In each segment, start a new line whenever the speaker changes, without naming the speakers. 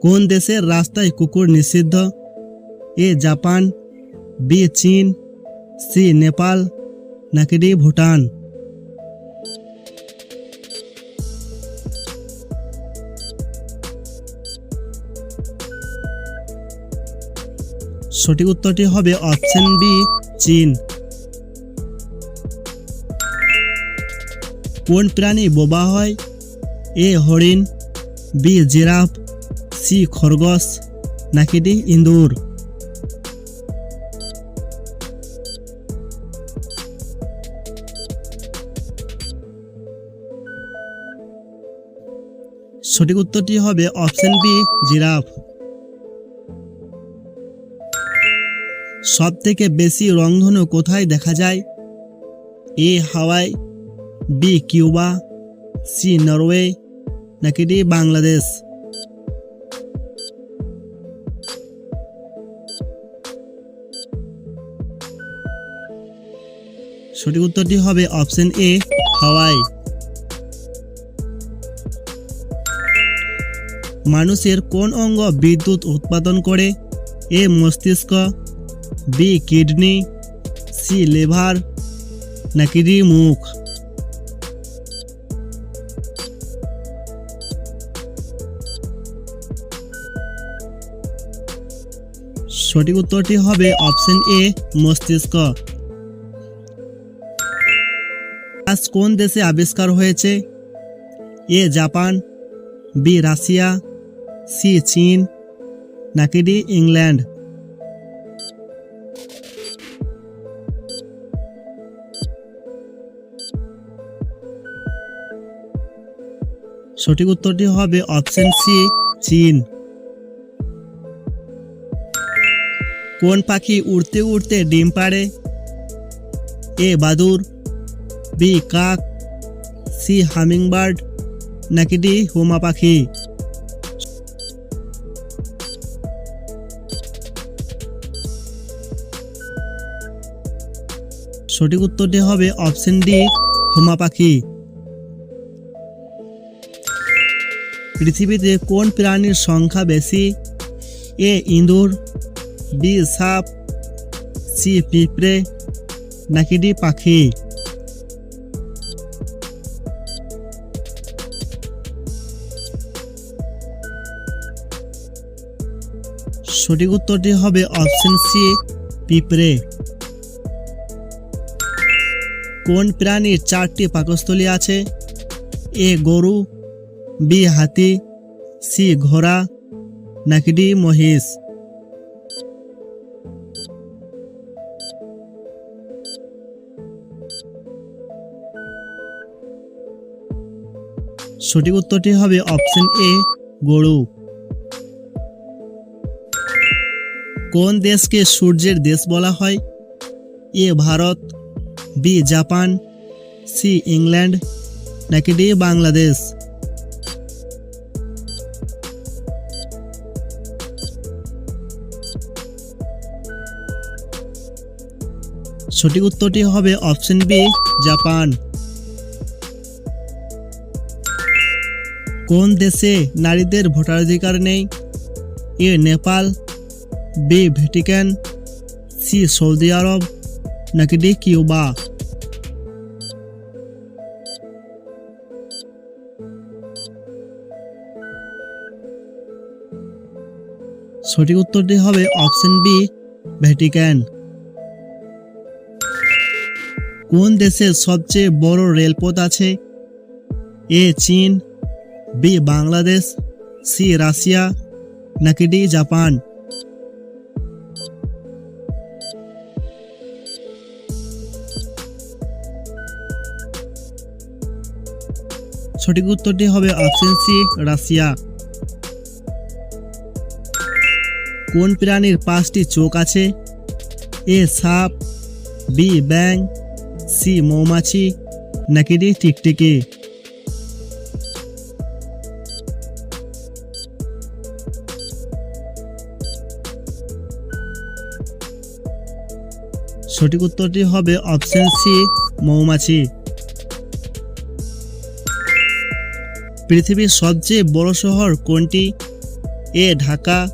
কোন দেশের রাস্তায় কুকুর নিষিদ্ধ? এ জাপান, বি চীন, সি নেপাল, নাকি ডি ভুটান? সঠিক উত্তরটি হবে অপশন বি চীন। কোন প্রাণী বোবা হয়? এ হরিণ, বি জিরাফ, সি খরগোশ, নাকি ডি ইঁদুর? সঠিক উত্তরটি হবে অপশন বি জিরাফ। সব থেকে বেশি রংধনু কোথায় দেখা যায়? এ হাওয়াই, বি কিউবা, সি নরওয়ে, নাকি ডি বাংলাদেশ? সঠিক উত্তরটি হবে অপশন এ হাওয়াই। মানুষের কোন অঙ্গ বিদ্যুৎ উৎপাদন করে? এ মস্তিষ্ক, বি কিডনি, সি লিভার, নাকি ডি মুখ? সঠিক উত্তরটি হবে অপশন এ মস্তিষ্ক। আজ কোন দেশে আবিষ্কার হয়েছে? A Japan, B Russia, C চীন, নাকি ডি ইংল্যান্ড? সঠিক উত্তরটি হবে অপশন সি চীন। কোন পাখি উড়তে উড়তে ডিম পাড়ে? এ বাদুড়, বি কাক, সি হামিংবার্ড, নাকি ডি হুমা পাখি? সঠিক উত্তরটি হবে অপশন ডি হুমা পাখি। পৃথিবীতে কোন প্রাণীর সংখ্যা বেশি? এ ইঁদুর, বি সাপ, সি পিঁপড়ে, নাকি ডি পাখি? সঠিক উত্তরটি হবে অপশন সি পিঁপড়ে। কোন প্রাণীর 4টি পাকস্থলী আছে? এ গরু, বি হাতি, সি ঘোড়া, নাকি ডি মহিষ? সঠিক উত্তরটি হবে অপশন এ গরু। কোন দেশকে সূর্যের দেশ বলা হয়? A Bharat, B Japan, C England, নাকি ডি বাংলাদেশ? সঠিক উত্তরটি হবে অপশন বি জাপান। কোন দেশে নারীদের ভোটাধিকার নেই? A Nepal, B Vatican, C Saudi Arabia, নাকি ডি কিউবা? সঠিক উত্তরটি হবে অপশন বি ভ্যাটিকান। কোন দেশের সবচেয়ে বড় রেলপথ আছে? এ চীন, বি বাংলাদেশ, সি রাশিয়া, নাকি ডি জাপান? সঠিক উত্তরটি হবে অপশন সি রাশিয়া। কোন প্রাণীর 5টি চোখ আছে? এ সাপ, বি ব্যাং, সি মৌমাছি, নাকি ডি টিকটিকি? সঠিক উত্তরটি হবে অপশন সি মৌমাছি। পৃথিবীর সবচেয়ে বড় শহর কোনটি? A Dhaka,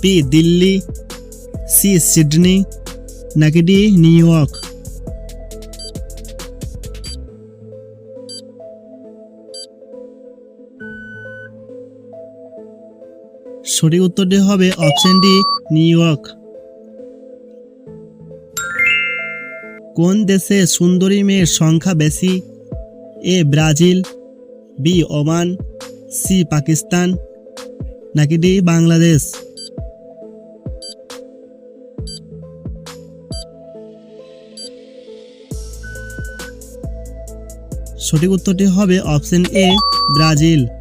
B Delhi, C Sydney, নাকি ডি নিউ ইয়র্ক? সঠিক উত্তরটি হবে অপশন ডি নিউ ইয়র্ক। কোন দেশে সুন্দরী মেয়ের সংখ্যা বেশি? A Brazil, B Oman, C Pakistan, নাকি ডি বাংলাদেশ? সঠিক উত্তরটি হবে অপশন এ ব্রাজিল।